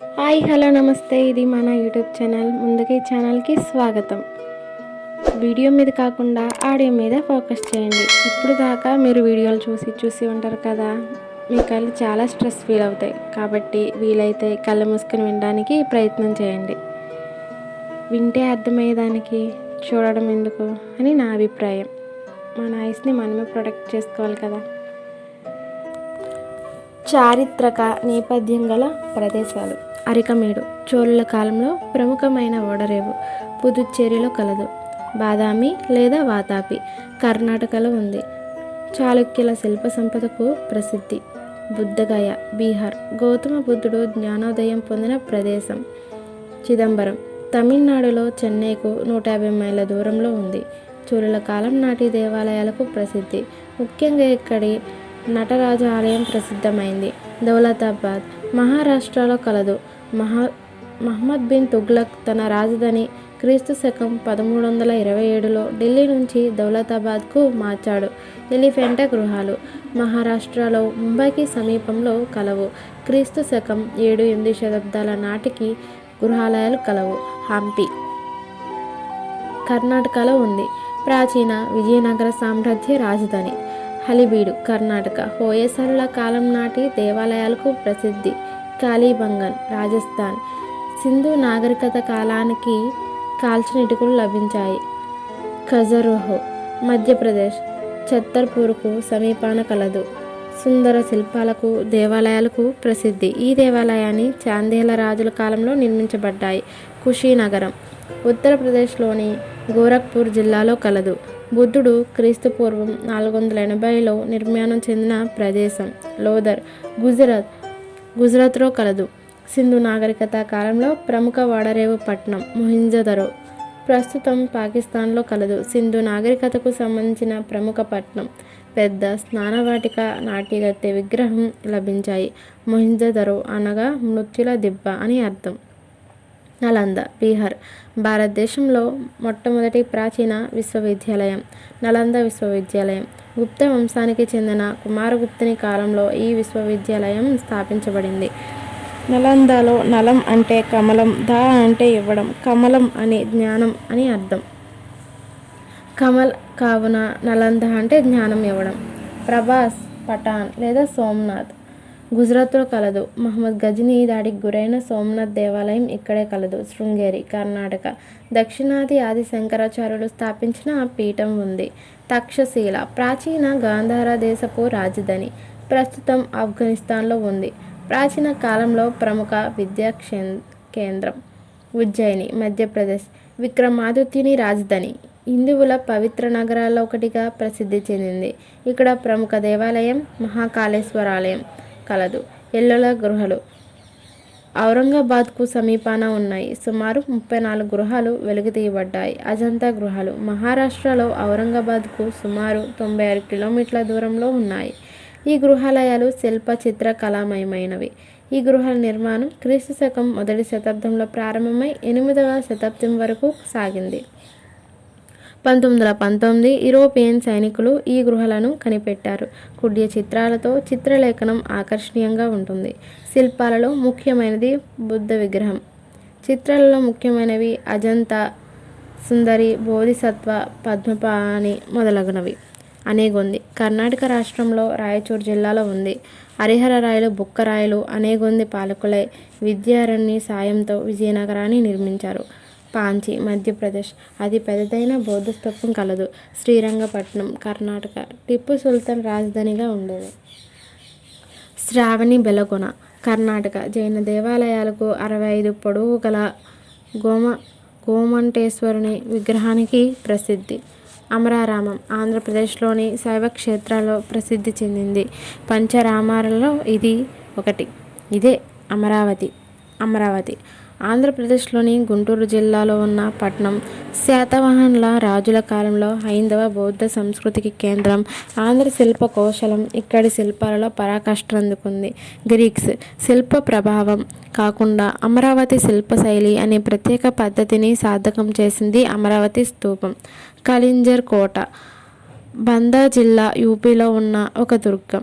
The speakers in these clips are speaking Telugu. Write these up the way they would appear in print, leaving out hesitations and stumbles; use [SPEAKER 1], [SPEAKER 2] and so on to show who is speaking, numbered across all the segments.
[SPEAKER 1] హాయ్ హలో నమస్తే, ఇది మన యూట్యూబ్ ఛానల్. ముందుగా ఈ ఛానల్కి స్వాగతం. వీడియో మీద కాకుండా ఆడియో మీద ఫోకస్ చేయండి. ఇప్పుడు దాకా మీరు వీడియోలు చూసి ఉంటారు కదా, మీ కళ్ళు చాలా స్ట్రెస్ ఫీల్ అవుతాయి. కాబట్టి వీలైతే కళ్ళు మూసుకొని వినడానికి ప్రయత్నం చేయండి. వింటే అర్థమయ్యేదానికి చూడడం ఎందుకు అని నా అభిప్రాయం. మన ఐస్ని మనమే ప్రొటెక్ట్ చేసుకోవాలి కదా. చారిత్రక నేపథ్యం గల ప్రదేశాలు. అరికమేడు చోళుల కాలంలో ప్రముఖమైన ఓడరేవు పుదుచ్చేరిలో కలదు. బాదామి లేదా వాతాపి కర్ణాటకలో ఉంది. చాళుక్యుల శిల్ప సంపదకు ప్రసిద్ధి. బుద్ధగయ బీహార్ గౌతమ బుద్ధుడు జ్ఞానోదయం పొందిన ప్రదేశం. చిదంబరం తమిళనాడులో చెన్నైకు 150 మైళ్ళ దూరంలో ఉంది. చోళుల కాలం నాటి దేవాలయాలకు ప్రసిద్ధి. ముఖ్యంగా ఇక్కడి నటరాజ ఆలయం ప్రసిద్ధమైంది. దౌలతాబాద్ మహారాష్ట్రలో కలదు. మహమ్మద్ బిన్ తుగ్లక్ తన రాజధాని క్రీస్తు శకం 1327లో ఢిల్లీ నుంచి దౌలతాబాద్కు మార్చాడు. ఎలిఫెంటా గృహాలు మహారాష్ట్రలో ముంబైకి సమీపంలో కలవు. క్రీస్తు శకం 7-8 శతాబ్దాల నాటికి గృహాలయాలు కలవు. హంపి కర్ణాటకలో ఉంది. ప్రాచీన విజయనగర సామ్రాజ్య రాజధాని. హళిబీడు కర్ణాటక హోయసరుల కాలం నాటి దేవాలయాలకు ప్రసిద్ధి. కాళీబంగన్ రాజస్థాన్ సింధు నాగరికత కాలానికి కాల్చిన ఇటుకలు లభించాయి. ఖజురహో మధ్యప్రదేశ్ ఛత్తర్పూర్కు సమీపాన కలదు. సుందర శిల్పాలకు దేవాలయాలకు ప్రసిద్ధి. ఈ దేవాలయాన్ని చాందేల రాజుల కాలంలో నిర్మించబడ్డాయి. కుషీనగరం ఉత్తరప్రదేశ్లోని గోరఖ్పూర్ జిల్లాలో కలదు. బుద్ధుడు క్రీస్తుపూర్వం 480లో నిర్మాణం చెందిన ప్రదేశం. లోథర్ గుజరాత్లో కలదు. సింధు నాగరికత కాలంలో ప్రముఖ ఓడరేవు పట్టణం. మొహెంజోదరో ప్రస్తుతం పాకిస్తాన్లో కలదు. సింధు నాగరికతకు సంబంధించిన ప్రముఖ పట్టణం. పెద్ద స్నానవాటిక నాట్యగత్తె విగ్రహం లభించాయి. మొహెంజోదరో అనగా మృత్యుల దిబ్బ అని అర్థం. నలంద బీహార్ భారతదేశంలో మొట్టమొదటి ప్రాచీన విశ్వవిద్యాలయం నలంద విశ్వవిద్యాలయం. గుప్త వంశానికి చెందిన కుమారగుప్తుని కాలంలో ఈ విశ్వవిద్యాలయం స్థాపించబడింది. నలందలో నలం అంటే కమలం, దా అంటే ఇవ్వడం, కమలం అనే జ్ఞానం అని అర్థం. కమల్ కావున నలంద అంటే జ్ఞానం ఇవ్వడం. ప్రభాస్ పఠాన్ లేదా సోమనాథ్ గుజరాత్లో కలదు. మహమ్మద్ గజనీ దాడికి గురైన సోమనాథ్ దేవాలయం ఇక్కడే కలదు. శృంగేరి కర్ణాటక దక్షిణాది ఆది శంకరాచార్యులు స్థాపించిన పీఠం ఉంది. తక్షశీల ప్రాచీన గాంధార దేశపు రాజధాని. ప్రస్తుతం ఆఫ్ఘనిస్తాన్లో ఉంది. ప్రాచీన కాలంలో ప్రముఖ విద్యా కేంద్రం. ఉజ్జయిని మధ్యప్రదేశ్ విక్రమాదిత్యుని రాజధాని. హిందువుల పవిత్ర నగరాల్లో ఒకటిగా ప్రసిద్ధి చెందింది. ఇక్కడ ప్రముఖ దేవాలయం మహాకాళేశ్వరాలయం కలదు. ఎల్లోల గృహాలు ఔరంగాబాద్కు సమీపాన ఉన్నాయి. సుమారు 34 గృహాలు వెలుగు తీయబడ్డాయి. అజంతా గృహాలు మహారాష్ట్రలో ఔరంగాబాద్కు సుమారు 96 కిలోమీటర్ల దూరంలో ఉన్నాయి. ఈ గృహాలయాలు శిల్ప చిత్ర కళామయమైనవి. ఈ గృహాల నిర్మాణం క్రీస్తు శకం 1వ శతాబ్దంలో ప్రారంభమై 8వ శతాబ్దం వరకు సాగింది. 1919 యూరోపియన్ సైనికులు ఈ గృహాలను కనిపెట్టారు. కుడ్య చిత్రాలతో చిత్రలేఖనం ఆకర్షణీయంగా ఉంటుంది. శిల్పాలలో ముఖ్యమైనది బుద్ధ విగ్రహం. చిత్రాలలో ముఖ్యమైనవి అజంతా, సుందరి, బోధిసత్వ, పద్మపాణి మొదలగునవి. అనేగొంది కర్ణాటక రాష్ట్రంలో రాయచూర్ జిల్లాలో ఉంది. హరిహర రాయలు బుక్కరాయలు అనేగొంది పాలకులై విద్యారణ్య సాయంతో విజయనగరాన్ని నిర్మించారు. పాంచి మధ్యప్రదేశ్ అతి పెద్దదైన బౌద్ధ స్తూపం కలదు. శ్రీరంగపట్నం కర్ణాటక టిప్పు సుల్తాన్ రాజధానిగా ఉండేది. శ్రావణి బెలగొన కర్ణాటక జైన దేవాలయాలకు 65 పొడవు గల గోమంటేశ్వరుని విగ్రహానికి ప్రసిద్ధి. అమరారామం ఆంధ్రప్రదేశ్లోని శైవ క్షేత్రాల్లో ప్రసిద్ధి చెందింది. పంచరామాలలో ఇది ఒకటి. ఇదే అమరావతి ఆంధ్రప్రదేశ్లోని గుంటూరు జిల్లాలో ఉన్న పట్టణం. శాతవాహనుల రాజుల కాలంలో హైందవ బౌద్ధ సంస్కృతికి కేంద్రం. ఆంధ్ర శిల్ప కౌశలం ఇక్కడి శిల్పాలలో పరాకాష్ఠ అందుకుంది. గ్రీక్స్ శిల్ప ప్రభావం కాకుండా అమరావతి శిల్పశైలి అనే ప్రత్యేక పద్ధతిని సాధకం చేసింది అమరావతి స్తూపం. కలింజర్ కోట బందా జిల్లా యూపీలో ఉన్న ఒక దుర్గం.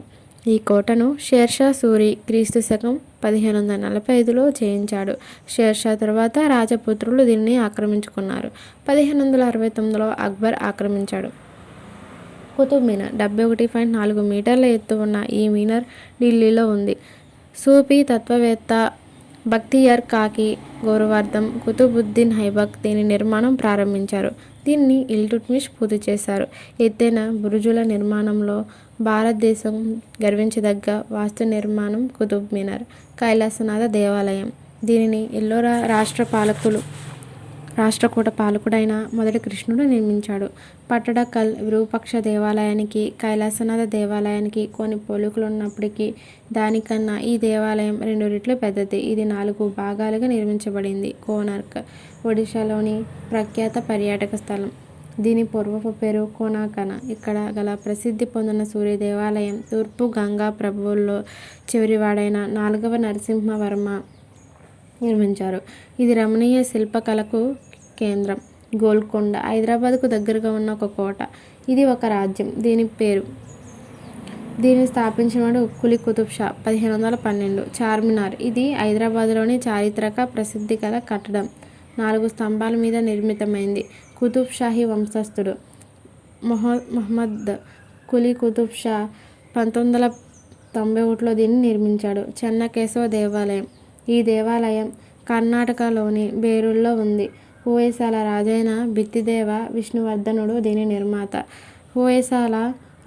[SPEAKER 1] ఈ కోటను షేర్షా సూరి క్రీస్తు శకం 1545లో జయించాడు. షేర్షా తర్వాత రాజపుత్రులు దీనిని ఆక్రమించుకున్నారు. 1569లో అక్బర్ ఆక్రమించాడు. కుతుబ్ మీనార్ 71.4 మీటర్ల ఎత్తు ఉన్న ఈ మీనార్ ఢిల్లీలో ఉంది. సూఫీ తత్వవేత్త బక్తియార్ కాకి గౌరవార్థం కుతుబుద్దీన్ ఐబక్ దీని నిర్మాణం ప్రారంభించారు. దీన్ని ఇల్టుట్మిష్ పూర్తి చేశారు. ఎత్తైన బురుజుల నిర్మాణంలో భారతదేశం గర్వించదగ్గ వాస్తు నిర్మాణం కుతుబ్ మీనార్. కైలాసనాథ దేవాలయం దీనిని ఎల్లోరా రాష్ట్రకూట పాలకుడైన మొదటి కృష్ణుడు నిర్మించాడు. పట్టడకల్ విరూపాక్ష దేవాలయానికి కైలాసనాథ దేవాలయానికి కొన్ని పోలికలున్నప్పటికీ దానికన్నా ఈ దేవాలయం 2 రెట్లు పెద్దది. ఇది 4 భాగాలుగా నిర్మించబడింది. కోనార్క్ ఒడిశాలోని ప్రఖ్యాత పర్యాటక స్థలం. దీని పూర్వపు పేరు కోనాకన. ఇక్కడ గల ప్రసిద్ధి పొందిన సూర్య దేవాలయం తూర్పు గంగా ప్రభువుల్లో చివరివాడైన 4వ నరసింహవర్మ నిర్మించారు. ఇది రమణీయ శిల్పకళకు కేంద్రం. గోల్కొండ హైదరాబాద్కు దగ్గరగా ఉన్న ఒక కోట. ఇది ఒక రాజ్యం. దీనిని స్థాపించినవాడు కులీ కుతుబ్ షా 1512. చార్మినార్ ఇది హైదరాబాద్లోని చారిత్రక ప్రసిద్ధి గల కట్టడం. 4 స్తంభాల మీద నిర్మితమైంది. కుతుబ్ షాహీ వంశస్థుడు మొహమ్మద్ కులీ కుతుబ్ షా 1991లో దీన్ని నిర్మించాడు. చెన్నకేశవ దేవాలయం ఈ దేవాలయం కర్ణాటకలోని బేరూరులో ఉంది. హోయసాల రాజైన బిత్తిదేవ విష్ణువర్ధనుడు దీని నిర్మాత. హోయసాల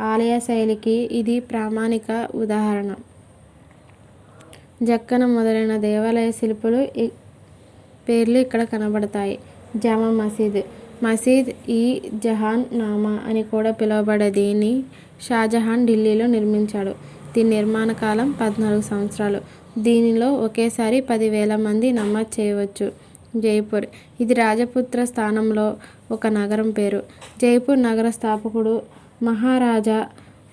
[SPEAKER 1] ఆలయ శైలికి ఇది ప్రామాణిక ఉదాహరణ. జక్కన మొదలైన దేవాలయ శిల్పులు పేర్లు ఇక్కడ కనబడతాయి. జామా మసీద్ ఈ జహాన్ నామా అని కూడా పిలువబడే దీన్ని షాజహాన్ ఢిల్లీలో నిర్మించాడు. దీని నిర్మాణ కాలం 14 సంవత్సరాలు. దీనిలో ఒకేసారి 10,000 మంది నమాజ్ చేయవచ్చు. జైపూర్ ఇది రాజపుత్ర స్థానంలో ఒక నగరం పేరు. జైపూర్ నగర స్థాపకుడు మహారాజా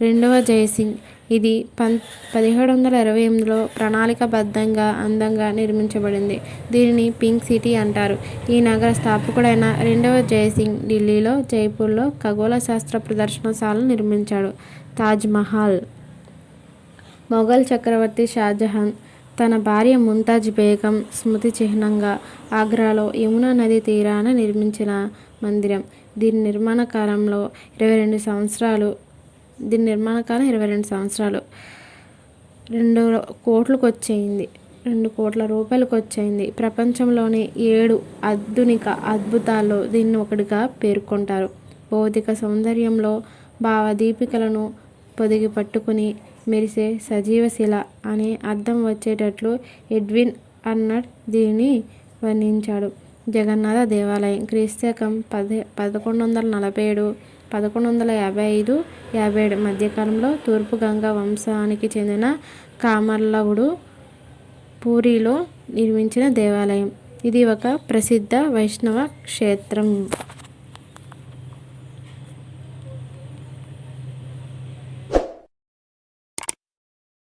[SPEAKER 1] 2వ జయసింగ్. ఇది 1728లో ప్రణాళికాబద్ధంగా అందంగా నిర్మించబడింది. దీనిని పింక్ సిటీ అంటారు. ఈ నగర స్థాపకుడైన 2వ జయసింగ్ ఢిల్లీలో జైపూర్లో ఖగోళ శాస్త్ర ప్రదర్శనశాలను నిర్మించాడు. తాజ్మహల్ మొఘల్ చక్రవర్తి షాజహాన్ తన భార్య ముంతాజ్ బేగం స్మృతి చిహ్నంగా ఆగ్రాలో యమునా నది తీరాన నిర్మించిన మందిరం. దీని నిర్మాణ కాలం 22 సంవత్సరాలు. 2 కోట్ల రూపాయలకు వచ్చేయింది. ప్రపంచంలోని 7 ఆధునిక అద్భుతాల్లో దీన్ని ఒకటిగా పేర్కొంటారు. భౌతిక సౌందర్యంలో భావదీపికలను పొదిగి పట్టుకుని మెరిసే సజీవ శిల అనే అర్థం వచ్చేటట్లు ఎడ్విన్ అర్నాల్డ్ దీనిని వర్ణించాడు. జగన్నాథ దేవాలయం క్రీస్తకం 1147-1155 మధ్యకాలంలో తూర్పు గంగా వంశానికి చెందిన కామర్లవుడు పూరిలో నిర్మించిన దేవాలయం. ఇది ఒక ప్రసిద్ధ వైష్ణవ క్షేత్రం.